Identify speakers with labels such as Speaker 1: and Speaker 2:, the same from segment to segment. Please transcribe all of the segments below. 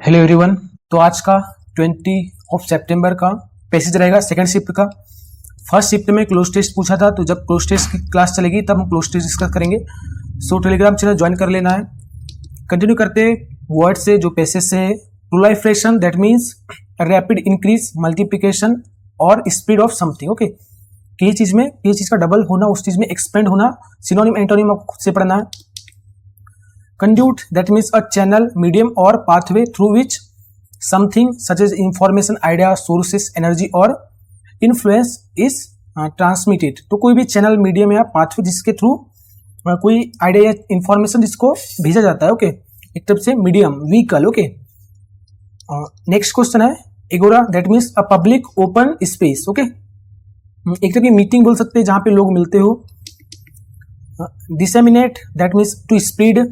Speaker 1: Hello everyone. तो आज का 20 सितंबर का पैसेज रहेगा सेकंड शिफ्ट का। फर्स्ट शिफ्ट में क्लोज टेस्ट पूछा था, तो जब क्लोज टेस्ट की क्लास चलेगी तब हम क्लोज टेस्ट डिस्कस करेंगे। सो टेलीग्राम चैनल ज्वाइन कर लेना है। कंटिन्यू करते वर्ड से जो पैसेज से है। Proliferation that means rapid increase, multiplication और स्पीड ऑफ समथिंग। ओके, किसी चीज का डबल होना, उस चीज में एक्सपेंड होना। सिनोनिम एंटोनिम आपको खुद से पढ़ना है। Conduit that means a channel, medium or pathway through which something such as information, idea, sources, energy or influence is transmitted। तो कोई भी चैनल, मीडियम या पाथवे जिसके थ्रू कोई आइडिया या इंफॉर्मेशन जिसको भेजा जाता है। ओके, एक तरफ से medium, vehicle. Okay, next question है agora that means a public open space. Okay, एक तरह की मीटिंग बोल सकते हैं जहां पे लोग मिलते हो। Disseminate that means to spread,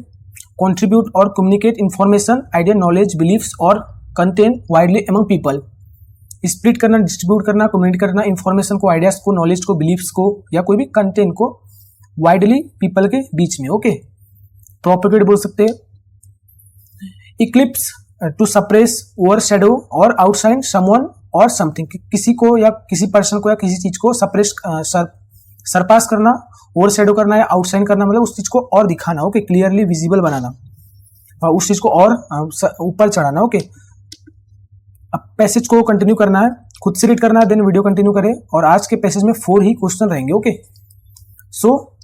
Speaker 1: contribute or communicate information, idea, knowledge, beliefs और content widely among people। Split करना, डिस्ट्रीब्यूट करना, कम्युनिकेट करना इंफॉर्मेशन को, आइडियाज को, नॉलेज को, बिलीफ्स को या कोई भी कंटेंट को वाइडली पीपल के बीच में। ओके, प्रोपेगेट बोल सकते हैं। Eclipse to suppress, overshadow और आउटशाइन समवन और समथिंग, किसी को या किसी पर्सन को या किसी चीज को सप्रेस, सरपास करना, ओवर शेडो करना या आउटशाइन करना, मतलब उस चीज को और दिखाना। ओके, क्लियरली विजिबल बनाना और उस चीज को और ऊपर चढ़ाना। ओके, अब पैसेज को कंटिन्यू करना है, खुद से रीड करना है, देन वीडियो कंटिन्यू करें। और आज के पैसेज में 4 ही क्वेश्चन रहेंगे। Okay, so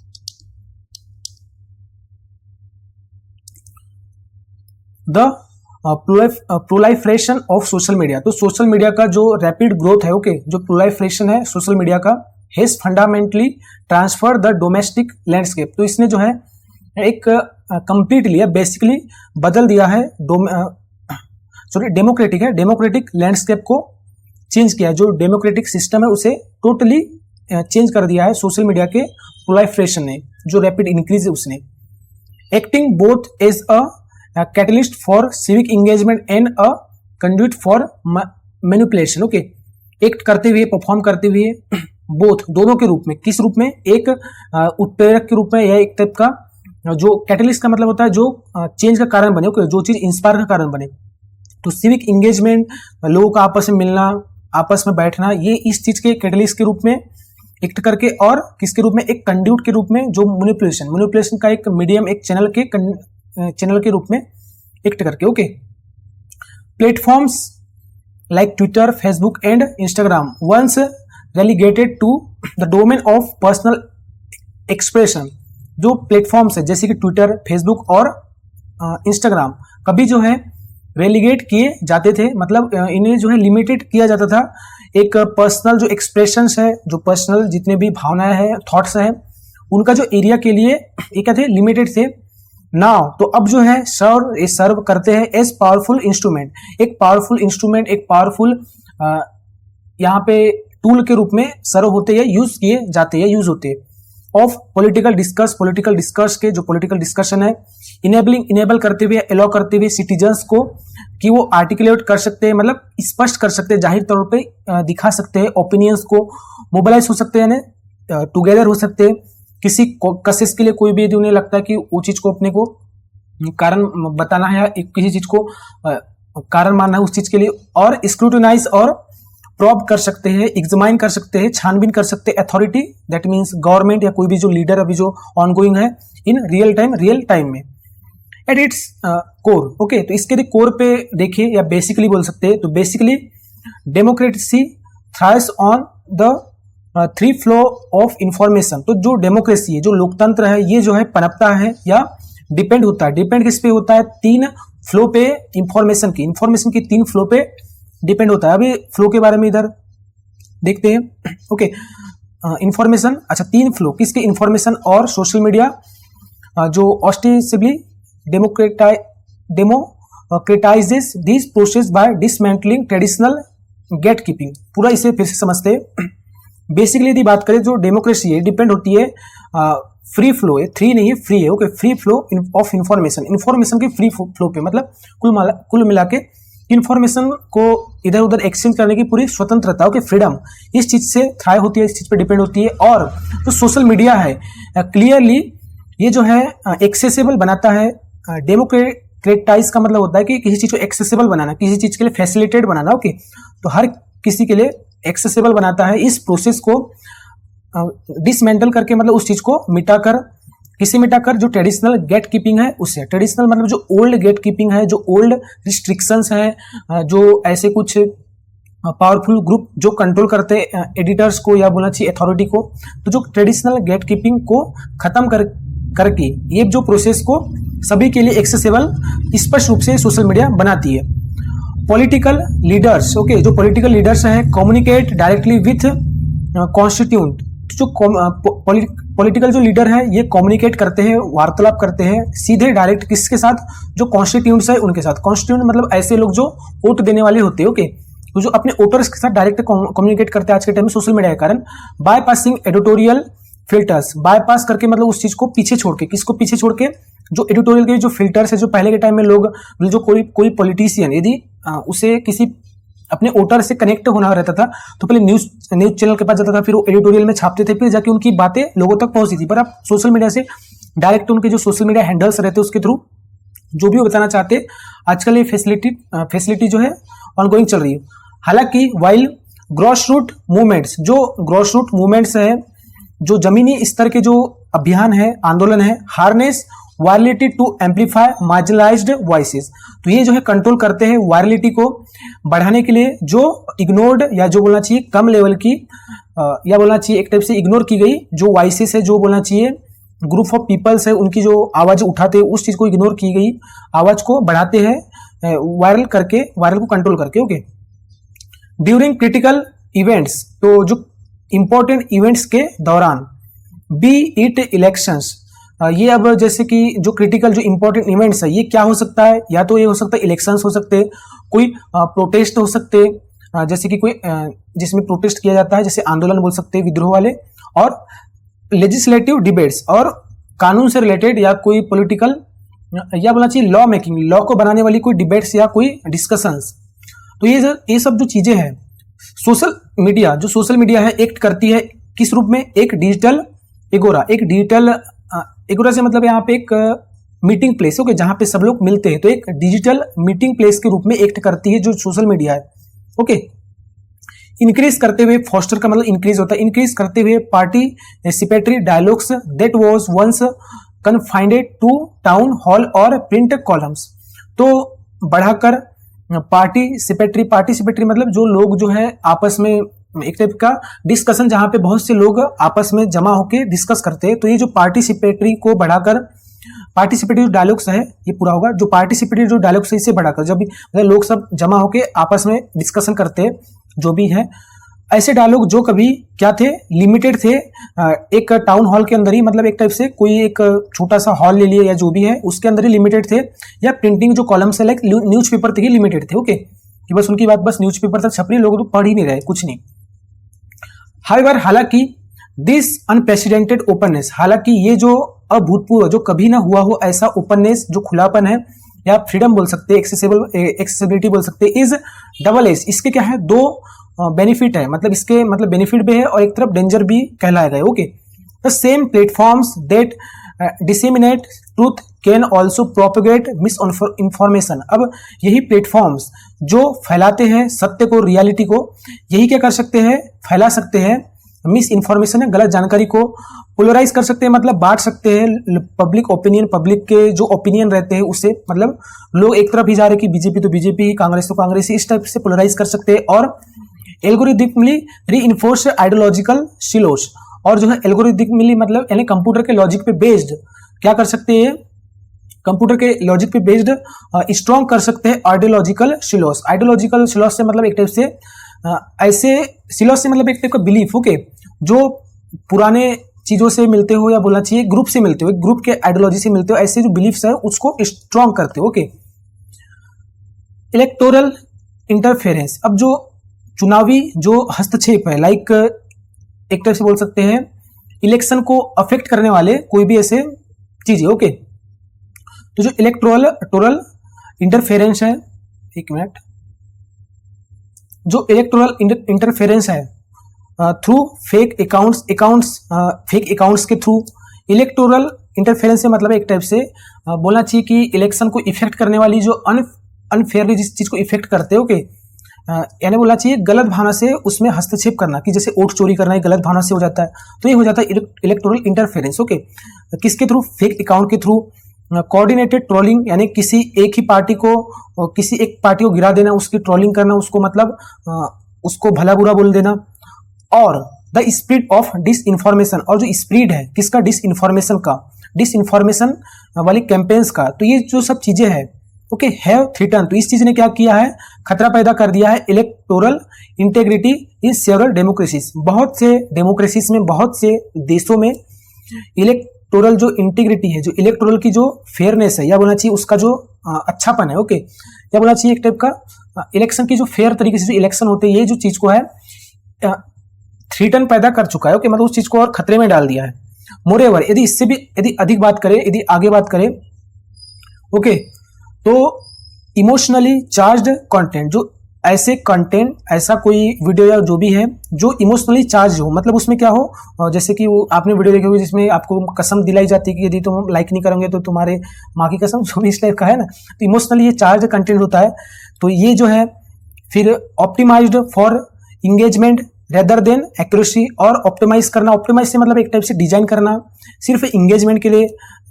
Speaker 1: the proliferation of social media. तो सोशल मीडिया का जो रैपिड ग्रोथ है, ओके, जो प्रोलाइफरेशन है सोशल मीडिया का, has fundamentally transfer the domestic landscape. तो इसने जो है एक कंप्लीटली बेसिकली बदल दिया है, डेमोक्रेटिक है, डेमोक्रेटिक लैंडस्केप को चेंज किया। जो डेमोक्रेटिक सिस्टम है उसे टोटली चेंज कर दिया है सोशल मीडिया के प्रोलिफरेशन ने, जो रैपिड इंक्रीज है उसने। Acting both as a catalyst for civic engagement and a conduit for manipulation. Okay, act करते हुए, परफॉर्म करते हुए, बोथ दोनों के रूप में। किस रूप में? एक उत्प्रेरक के रूप में या एक टाइप का जो कैटलिस्ट का मतलब होता है जो चेंज का कारण बने। ओके, जो चीज इंस्पायर का कारण बने। तो सिविक एंगेजमेंट, लोगों का आपस में मिलना, आपस में बैठना, ये इस चीज के कैटलिस्ट के रूप में एक्ट करके, और किसके रूप में? एक कंड्यूट के रूप में, जो मैनिपुलेशन का एक मीडियम, एक चैनल के रूप में एक्ट करके। Okay, platforms like Twitter, Facebook and Instagram once relegated to the domain of personal expression. जो प्लेटफॉर्म्स है जैसे कि ट्विटर, फेसबुक और इंस्टाग्राम, कभी जो है रेलीगेट किए जाते थे, मतलब इन्हें जो है लिमिटेड किया जाता था। एक पर्सनल जो एक्सप्रेशंस है, जो पर्सनल जितने भी भावनाएं हैं, थॉट्स हैं, उनका जो एरिया के लिए एक क्या थे, लिमिटेड थे। नाउ तो अब जो है सर्व करते हैं एज पावरफुल इंस्ट्रूमेंट, एक पावरफुल इंस्ट्रूमेंट, एक पावरफुल यहाँ पे टूल के रूप में सर्व होते हैं, यूज किए जाते हैं, यूज होते हैं। ऑफ पॉलिटिकल डिस्कर्स के जो पॉलिटिकल डिस्कशन है, इनेबल करते हुए, अलाउ करते हुए सिटीजन्स को कि वो आर्टिकुलेट कर सकते हैं, मतलब स्पष्ट कर सकते हैं, जाहिर तौर पे दिखा सकते हैं ओपिनियंस को, मोबिलाइज हो सकते हैं, टुगेदर हो सकते हैं किसी कशिश के लिए। कोई भी यदि उन्हें लगता है कि वो चीज को अपने को कारण बताना है या किसी चीज को कारण मानना है उस चीज के लिए, और स्क्रूटिनाइज और प्रॉब कर सकते हैं, एग्जामाइन कर सकते हैं, छानबीन कर सकते हैं। अथॉरिटी दैट मीन्स गवर्नमेंट या कोई भी जो लीडर अभी जो ऑनगोइंग है इन रियल टाइम में। एट इट्स कोर, ओके, तो इसके कोर पे देखिए या बेसिकली बोल सकते हैं, तो basically democracy thrives on the 3 flow of information. तो जो डेमोक्रेसी है, जो लोकतंत्र है, ये जो है पनपता है या डिपेंड होता है। डिपेंड किस पे होता है? 3 फ्लो पे, इंफॉर्मेशन की 3 फ्लो पे डिपेंड होता है। अभी फ्लो के बारे में इधर देखते हैं। ओके, इंफॉर्मेशन, अच्छा 3 फ्लो किसके? इंफॉर्मेशन और सोशल मीडिया जो ostensibly democratises this process by dismantling traditional gate keeping. पूरा इसे फिर से समझते हैं। बेसिकली यदि बात करें, जो डेमोक्रेसी है डिपेंड होती है, फ्री फ्लो है, 3 नहीं है, फ्री है। Okay, free flow of information के फ्री फ्लो पे, मतलब कुल मिला के इंफॉर्मेशन को इधर उधर एक्सचेंज करने की पूरी स्वतंत्रता, ओके, फ्रीडम, इस चीज से थ्राइव होती है, इस चीज पे डिपेंड होती है। और जो सोशल मीडिया है क्लियरली ये जो है एक्सेसिबल बनाता है, डेमोक्रेटाइज का मतलब होता है कि किसी चीज को एक्सेसिबल बनाना, किसी चीज के लिए फैसिलिटेट बनाना। ओके, तो हर किसी के लिए एक्सेसिबल बनाता है। इस प्रोसेस को डिसमेंटल करके मतलब उस चीज को मिटाकर, किसे मिटाकर, जो ट्रेडिशनल गेट कीपिंग है उससे। ट्रेडिशनल मतलब जो ओल्ड गेट कीपिंग है, जो ओल्ड रिस्ट्रिक्शंस है, जो ऐसे कुछ पावरफुल ग्रुप जो कंट्रोल करते हैं एडिटर्स को या बोलना चाहिए अथॉरिटी को, तो जो ट्रेडिशनल गेट कीपिंग को खत्म करके ये जो प्रोसेस को सभी के लिए एक्सेसिबल स्पष्ट रूप से सोशल मीडिया बनाती है। पॉलिटिकल लीडर्स, ओके, जो पॉलिटिकल लीडर्स हैं कम्युनिकेट डायरेक्टली विथ कॉन्स्टिट्यूंट। जो पॉलिटिकल जो लीडर है ये कम्युनिकेट करते हैं, वार्तालाप करते हैं सीधे डायरेक्ट किसके साथ, जो कॉन्स्टिट्यूंट्स है उनके साथ। कॉन्स्टिट्यूंट मतलब ऐसे लोग जो वोट देने वाले होते हैं। ओके, तो जो अपने वोटर्स के साथ डायरेक्ट कम्युनिकेट करते हैं आज के टाइम में सोशल मीडिया के कारण। बायपासिंग एडिटोरियल फिल्टर्स, बायपास करके मतलब उस चीज को पीछे छोड़ के, किसको पीछे छोड़ के, जो एडिटोरियल के जो फिल्टर्स है, जो पहले के टाइम में लोग, जो कोई पॉलिटिशियन यदि उसे किसी अपने वोटर से कनेक्ट होना रहता था तो पहले न्यूज चैनल के पास जाता था, फिर वो एडिटोरियल में छापते थे, फिर जाके उनकी बातें लोगों तक पहुंचती थी। पर अब सोशल मीडिया से डायरेक्ट उनके जो सोशल मीडिया हैंडल्स रहते हैं उसके थ्रू जो भी वो बताना चाहते, आजकल ये फैसिलिटी जो है ऑनगोइंग चल रही है। हालांकि वाइल ग्रॉस रूट मूवमेंट्स, जो ग्रॉस रूट मूवमेंट्स है, जो जमीनी स्तर के जो अभियान है, आंदोलन है, harness virality to amplify marginalised voices, तो ये जो है कंट्रोल करते हैं वायरलिटी को बढ़ाने के लिए, जो इग्नोर्ड या जो बोलना चाहिए कम लेवल की या बोलना चाहिए एक टाइप से इग्नोर की गई जो वॉइसेस है, जो बोलना चाहिए ग्रुप ऑफ पीपल्स है, उनकी जो आवाज उठाते हैं उस चीज को इग्नोर की गई आवाज को बढ़ाते हैं वायरल को कंट्रोल करके। ओके, ड्यूरिंग क्रिटिकल इवेंट्स, तो जो इंपॉर्टेंट इवेंट्स के दौरान, बी इट इलेक्शंस, ये अब जैसे कि जो क्रिटिकल जो इंपॉर्टेंट इवेंट्स है ये क्या हो सकता है, या तो ये हो सकता है इलेक्शंस हो सकते हैं, कोई प्रोटेस्ट हो सकते हैं, जैसे कि कोई जिसमें प्रोटेस्ट किया जाता है, जैसे आंदोलन बोल सकते हैं विद्रोह वाले, और लेजिस्लेटिव डिबेट्स, और कानून से रिलेटेड या कोई पॉलिटिकल या बोलना चाहिए लॉ मेकिंग, लॉ को बनाने वाली कोई डिबेट्स या कोई डिस्कशंस। तो ये सब जो चीजें हैं सोशल मीडिया है एक्ट करती है किस रूप में, एक डिजिटल एगोरा, एगोरा से मतलब यहाँ पे एक मीटिंग प्लेस, ओके, जहां पे सब लोग मिलते हैं, तो एक डिजिटल मीटिंग प्लेस के रूप में एक्ट करती है जो सोशल मीडिया है। ओके, इंक्रीज करते हुए, फॉस्टर का मतलब इंक्रीज होता है, इंक्रीज करते हुए participatory dialogues that was once confined to town hall और प्रिंट कॉलम्स, तो बढ़ाकर पार्टिसिपेटरी मतलब जो लोग जो है आपस में एक टाइप का डिस्कशन, जहां पे बहुत से लोग आपस में जमा होकर डिस्कस करते हैं, तो ये जो पार्टिसिपेटरी को बढ़ाकर, पार्टिसिपेटरी जो डायलॉग्स है ये पूरा होगा, जो पार्टिसिपेटरी जो डायलॉग्स है इसे बढ़ाकर, जब भी लोग सब जमा होकर आपस में डिस्कशन करते हैं जो भी है, ऐसे डायलॉग जो कभी क्या थे, लिमिटेड थे एक टाउन हॉल के अंदर ही, मतलब एक टाइप से कोई एक छोटा सा हॉल ले लिया या जो भी है उसके अंदर ही लिमिटेड थे, या प्रिंटिंग जो कॉलम से लाइक न्यूज़पेपर तक ही लिमिटेड थे। ओके, कि बस उनकी बात बस न्यूज़पेपर तक छप रही, लोग तो पढ़ ही नहीं रहे, कुछ नहीं। हालांकि दिस अनप्रेसिडेंटेड ओपननेस, हालांकि ये जो अभूतपूर्व, जो कभी ना हुआ हो ऐसा ओपननेस, जो खुलापन है या फ्रीडम बोल सकते हैं, एक्सेसिबिलिटी बोल सकते हैं, इज डबल एज, इसके क्या है, दो बेनिफिट है, मतलब इसके मतलब बेनिफिट भी है और एक तरफ डेंजर भी कहलाएगा। Okay, the same platforms that disseminate truth can also propagate miss information, अब यही प्लेटफॉर्म्स जो फैलाते हैं सत्य को, रियलिटी को, यही क्या कर सकते हैं, फैला सकते हैं मिस इंफॉर्मेशन है, गलत जानकारी को पोलराइज कर सकते हैं, मतलब बांट सकते हैं पब्लिक ओपिनियन, पब्लिक के जो ओपिनियन रहते हैं उससे, मतलब लोग एक तरफ ही जा रहे हैं कि बीजेपी तो बीजेपी, कांग्रेस तो कांग्रेस, इस टाइप से पोलराइज कर सकते हैं। और एल्गोरिथमिकली रीइंफोर्स आइडियोलॉजिकल सिलोस, और जो है एल्गोरिथमिकली मतलब यानी कंप्यूटर के लॉजिक पे बेस्ड क्या कर सकते हैं, कंप्यूटर के लॉजिक पे बेस्ड स्ट्रॉन्ग कर सकते हैं आइडियोलॉजिकल सिलोस। आइडियोलॉजिकल सिलोस से मतलब एक टाइप से ऐसे सिलोस से मतलब एक टाइप का बिलीफ, ओके, जो पुराने चीजों से मिलते हो या बोलना चाहिए ग्रुप से मिलते हो, ग्रुप के आइडियोलॉजी से मिलते हो, ऐसे जो बिलीफ्स है उसको स्ट्रॉन्ग करते हो। ओके, इलेक्टोरल इंटरफेरेंस, अब जो चुनावी जो हस्तक्षेप है, लाइक एक तरह से बोल सकते हैं इलेक्शन को अफेक्ट करने वाले कोई भी ऐसे चीजें। ओके, तो जो इलेक्टोरल इंटरफेरेंस है, एक मिनट, जो इलेक्टोरल इंटरफेरेंस है थ्रू फेक अकाउंट्स के थ्रू, इलेक्टोरल इंटरफेरेंस से मतलब एक टाइप से बोलना चाहिए कि इलेक्शन को इफेक्ट करने वाली जो अनफेयरली जिस चीज को इफेक्ट करते हो, ओके, यानी बोलना चाहिए गलत भावना से उसमें हस्तक्षेप करना, कि जैसे वोट चोरी करना है गलत भावना से हो जाता है, तो ये हो जाता है इलेक्टोरल इंटरफेरेंस। ओके, किसके थ्रू? फेक अकाउंट के थ्रू। कोऑर्डिनेटेड ट्रोलिंग, यानी किसी एक ही पार्टी को, किसी एक पार्टी को गिरा देना, उसकी ट्रोलिंग करना, उसको मतलब उसको भला बुरा बोल देना। और the spread of disinformation, और जो स्प्रेड है किसका? डिस इन्फॉर्मेशन का, डिस इन्फॉर्मेशन वाली कैंपेन्स का। तो ये जो सब चीजें हैं, ओके, हैव थ्रेटन, तो इस चीज ने क्या किया है? खतरा पैदा कर दिया है electoral integrity in several democracies. बहुत से डेमोक्रेसीज में, बहुत से देशों में इलेक्टोरल जो इंटीग्रिटी है, जो इलेक्टोरल की जो फेयरनेस है, या बोलना चाहिए उसका जो अच्छापन है, ओके, या बोलना चाहिए एक टाइप का इलेक्शन की जो फेयर तरीके से जो इलेक्शन होते हैं, ये जो चीज को है थ्रेटन पैदा कर चुका है, ओके, मतलब उस चीज को और खतरे में डाल दिया है। मोरेवर, यदि इससे भी यदि अधिक बात करें, यदि आगे बात करें, ओके, तो इमोशनली चार्ज्ड कंटेंट, जो ऐसे कंटेंट, ऐसा कोई वीडियो या जो भी है जो इमोशनली चार्ज हो, मतलब उसमें क्या हो, जैसे कि वो आपने वीडियो देखी होगी जिसमें आपको कसम दिलाई जाती है कि यदि तुम लाइक नहीं करोगे तो तुम्हारे माँ की कसम, जो भी इस टाइप का है ना, तो इमोशनली ये चार्ज कंटेंट होता है। तो ये जो है फिर optimised for engagement rather than accuracy, और ऑप्टिमाइज करना, ऑप्टिमाइज से मतलब एक टाइप से डिजाइन करना सिर्फ इंगेजमेंट के लिए,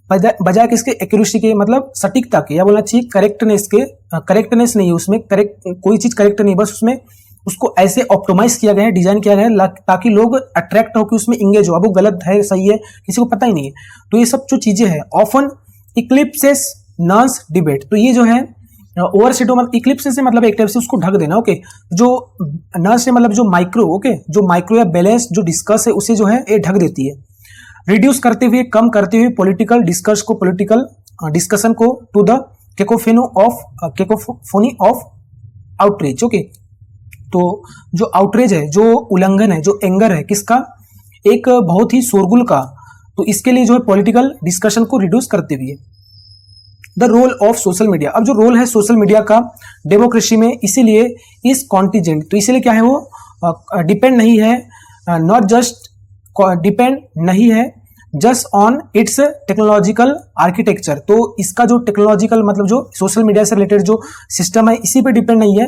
Speaker 1: बजाय किसके? एक्यूरेसी के, मतलब सटीकता के, या बोलना चाहिए करेक्टनेस के। करेक्टनेस नहीं है उसमें, करेक्ट कोई चीज करेक्ट नहीं, बस उसमें उसको ऐसे ऑप्टिमाइज किया गया है, डिजाइन किया गया है ताकि लोग अट्रैक्ट हो कि उसमें इंगेज हो। अब वो गलत है सही है किसी को पता ही नहीं है। तो ये सब जो चीजें हैं ऑफन इक्लिप्सेस नॉन्स डिबेट, तो ये जो है ओवरशैडो, मतलब इक्लिप्स से मतलब एक टाइप से उसको ढक देना, ओके, जो न से मतलब जो माइक्रो, ओके, जो माइक्रो या बैलेंस जो डिस्कस है उसे जो है ये ढक देती है। रिड्यूस करते हुए, कम करते हुए पॉलिटिकल डिस्कस को, पॉलिटिकल डिस्कशन को to the cacophony of outreach, okay. तो जो आउटरीच है, जो उल्लंघन है, जो एंगर है किसका? एक बहुत ही शोरगुल का, तो इसके लिए जो है पॉलिटिकल डिस्कशन को रिड्यूस करते हुए। The role of social media, अब जो रोल है सोशल मीडिया का डेमोक्रेसी में, इसीलिए इस कॉन्टिजेंट, तो इसीलिए क्या है वो डिपेंड नहीं है, नॉट जस्ट डिपेंड नहीं है just on it's technological architecture, तो इसका जो टेक्नोलॉजिकल मतलब जो सोशल मीडिया से रिलेटेड जो सिस्टम है इसी पे डिपेंड नहीं है,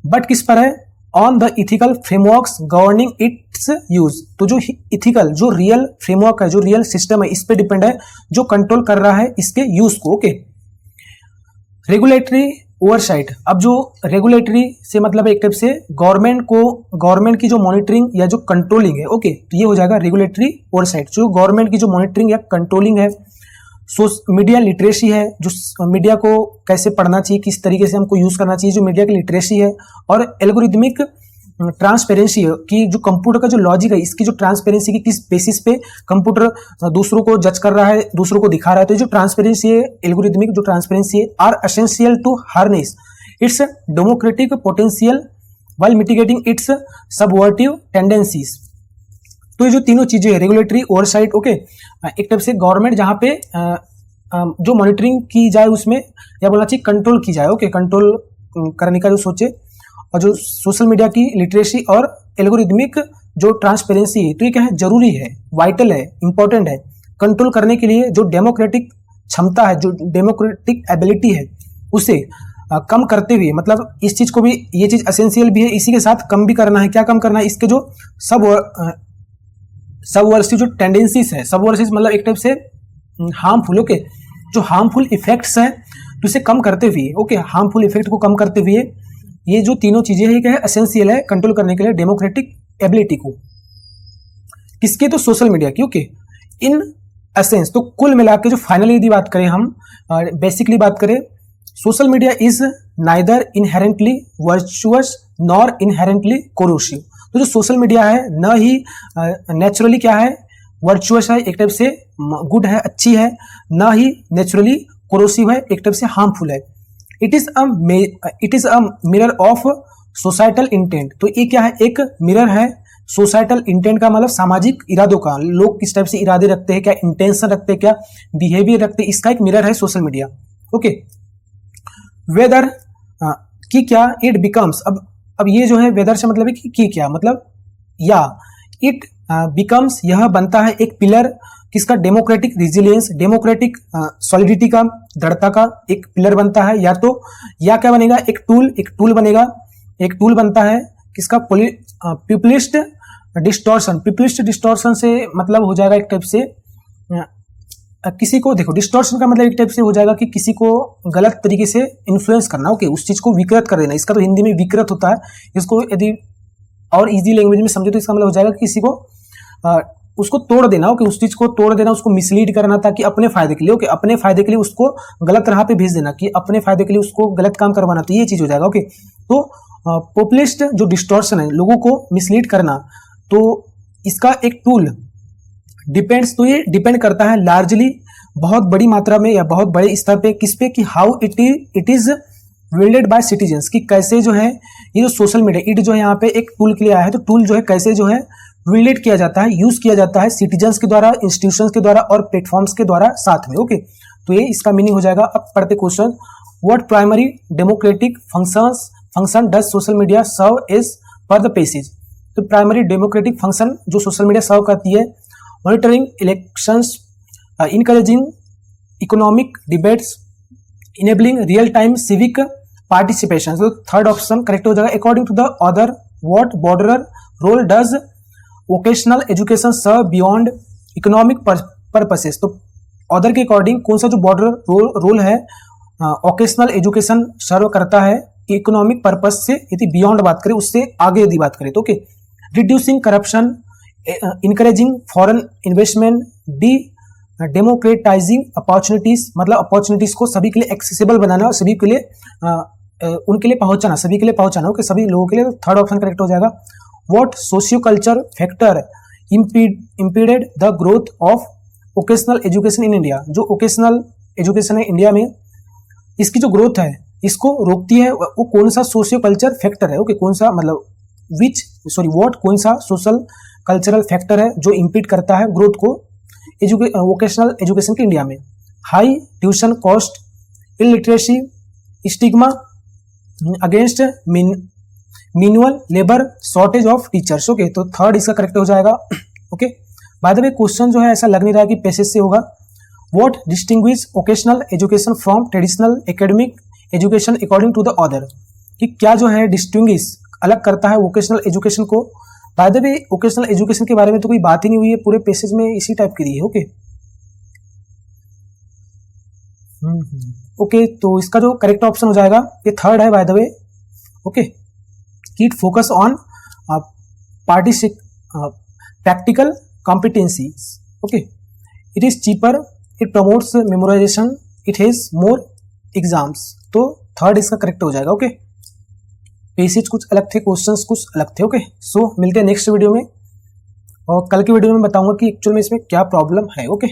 Speaker 1: बट किस पर है? On the ethical frameworks governing it's use, तो जो इथिकल, जो रियल फ्रेमवर्क है, जो रियल सिस्टम है, इस पे डिपेंड है, जो कंट्रोल कर रहा है इसके यूज को, ओके। रेगुलेटरी ओवरसाइट, अब जो रेगुलेटरी से मतलब एक टाइप से गवर्नमेंट की जो मॉनिटरिंग या जो कंट्रोलिंग है, ओके, तो ये हो जाएगा रेगुलेटरी ओवरसाइट, जो गवर्नमेंट की जो मॉनिटरिंग या कंट्रोलिंग है। मीडिया लिटरेसी है, जो मीडिया को कैसे पढ़ना चाहिए, किस तरीके से हमको यूज करना चाहिए, जो मीडिया की लिटरेसी है। और एल्गोरिथमिक ट्रांसपेरेंसी है, कि जो कंप्यूटर का जो लॉजिक है, इसकी जो ट्रांसपेरेंसी की किस बेसिस पे कंप्यूटर दूसरों को जज कर रहा है, दूसरों को दिखा रहा है, तो जो ट्रांसपेरेंसी है, एल्गोरिथमिक जो ट्रांसपेरेंसी है, are essential to harness its democratic potential while mitigating its subversive tendencies. तो ये जो तीनों चीजें है, रेगुलेटरी ओवरसाइट, ओके, एक टाइप से गवर्नमेंट जहां पे जो मॉनिटरिंग की जाए उसमें, या बोलना चाहिए कंट्रोल की जाए, ओके, कंट्रोल करने का जो सोचे, और जो सोशल मीडिया की लिटरेसी और एल्गोरिथमिक जो ट्रांसपेरेंसी है, तो ये क्या है? जरूरी है, वाइटल है, इंपॉर्टेंट है कंट्रोल करने के लिए। जो डेमोक्रेटिक क्षमता है, जो डेमोक्रेटिक एबिलिटी है, उसे कम करते हुए, मतलब इस चीज को भी, ये चीज एसेंशियल भी है, इसी के साथ कम भी करना है। क्या कम करना है? इसके जो सबवर्सिव जो टेंडेंसीज है, सबवर्सिव मतलब एक टाइप से हार्मफुल, ओके, जो हार्मफुल इफेक्ट्स है, तो इसे कम करते हुए, ओके, हार्मफुल इफेक्ट को कम करते हुए, ये जो तीनों चीजें हैं, क्या है? एसेंशियल है कंट्रोल करने के लिए डेमोक्रेटिक एबिलिटी को। किसके? तो सोशल मीडिया की, ओके, इन एसेंस। तो कुल मिला के जो फाइनली यदि बात करें, हम बेसिकली बात करें, social media is neither inherently virtuous nor inherently corrosive. तो जो सोशल मीडिया है, न ही नेचुरली क्या है? वर्चुअस है, एक टाइप से गुड है, अच्छी है, न ही नेचुरली कोरोसिव है, एक टाइप से हार्मफुल है। It is a mirror of societal intent. तो ये क्या है? एक मिरर है सोसाइटल इंटेंट का, मतलब सामाजिक इरादों का, लोग किस टाइप से इरादे रखते हैं, क्या इंटेंशन रखते हैं, क्या बिहेवियर रखते हैं, इसका एक मिरर है सोशल मीडिया, ओके। वेदर कि क्या इट बिकम्स, अब ये जो है वेदर से मतलब है कि क्या मतलब, या इट बिकम्स, यह बनता है एक पिलर किसका, डेमोक्रेटिक रिजिलियंस, डेमोक्रेटिक सॉलिडिटी का, दृढ़ता का एक पिलर बनता है। या तो या क्या बनेगा, एक टूल बनेगा, एक टूल बनता है किसका, पीपलिस्ट डिस्टॉर्शन। पीपलिस्ट डिस्टॉर्शन से मतलब हो जाएगा एक टाइप से किसी को, देखो डिस्टॉर्शन का मतलब एक टाइप से हो जाएगा कि किसी को गलत तरीके से इन्फ्लुएंस करना, ओके, उस चीज को विकृत कर देना। इसका तो हिंदी में विकृत होता है। इसको यदि और इजी लैंग्वेज में समझे तो इसका मतलब हो जाएगा किसी को उसको तोड़ देना, ओके, उस चीज को तोड़ देना, उसको मिसलीड करना ताकि अपने फायदे के लिए, ओके, अपने फायदे के लिए उसको गलत राह पे भेज देना, कि अपने फायदे के लिए उसको गलत काम करवाना, तो ये चीज हो जाएगा, ओके। तो पॉपुलिस्ट जो डिस्टॉर्शन है, लोगों को मिसलीड करना, तो इसका एक टूल डिपेंड्स, तो ये डिपेंड करता है लार्जली, बहुत बड़ी मात्रा में या बहुत बड़े स्तर पे, किस पे, कि how it is wielded by citizens, कि कैसे जो है ये जो सोशल मीडिया, इट जो है यहाँ पे एक टूल के लिए आया है, तो टूल जो है कैसे जो है विल्डेड किया जाता है, यूज किया जाता है सिटीजन्स के द्वारा, इंस्टीट्यूशंस के द्वारा और प्लेटफॉर्म्स के द्वारा साथ में, ओके। तो ये इसका मीनिंग हो जाएगा। अब पढ़ते question, what primary democratic function does social media serve as per the passage. तो प्राइमरी डेमोक्रेटिक फंक्शन जो सोशल मीडिया सर्व करती है, monitoring elections, encouraging economic debates, enabling real time civic participation। तो थर्ड ऑप्शन करेक्ट हो जाएगा। According to the author, what broader role does vocational education serve beyond economic purposes. तो author के according कौन सा जो बॉर्डर रोल है vocational education सर्व करता है इकोनॉमिक पर्पस से, यदि बियॉन्ड बात करें, उससे आगे यदि बात करें तो, okay. Reducing corruption, encouraging foreign investment, democratising opportunities, मतलब अपॉर्चुनिटीज को सभी के लिए एक्सेसिबल बनाना और सभी के लिए उनके लिए पहुंचाना, सभी के लिए पहुंचाना, ओके, सभी लोगों के लिए। थर्ड ऑप्शन करेक्ट हो जाएगा। What socio culture factor impeded the growth of vocational education in India. जो वोकेशनल एजुकेशन है इंडिया में, इसकी जो ग्रोथ है इसको रोकती है, वो कौन सा सोशियो कल्चर फैक्टर है, ओके, कौन सा मतलब व्हाट कौन सा सोशल कल्चरल फैक्टर है जो इम्पीड करता है ग्रोथ को वोकेशनल एजुकेशन की इंडिया में। High tuition cost, illiteracy, stigma against manual labour, shortage of teachers, okay. तो थर्ड इसका करेक्ट हो जाएगा, okay. Bye the way question जो है ऐसा लग नहीं रहा है कि पैसेज से होगा। What distinguish vocational education from traditional academic education according to the author, कि क्या जो है डिस्टिंग्विश अलग करता है वोकेशनल एजुकेशन को। By the way vocational education के बारे में तो कोई बात ही नहीं हुई है पूरे पैसेज में, इसी टाइप की दी है, ओके। ओके, तो इसका जो करेक्ट ऑप्शन हो जाएगा ये थर्ड है bye the way, okay. It focus on practical competencies, okay. It is cheaper, it promotes memorisation, it has more exams. तो थर्ड इसका करेक्ट हो जाएगा, ओके। पैसेज कुछ अलग थे, क्वेश्चंस कुछ अलग थे, ओके। सो मिलते हैं नेक्स्ट वीडियो में, और कल की वीडियो में बताऊंगा कि एक्चुअल में इसमें क्या प्रॉब्लम है, ओके।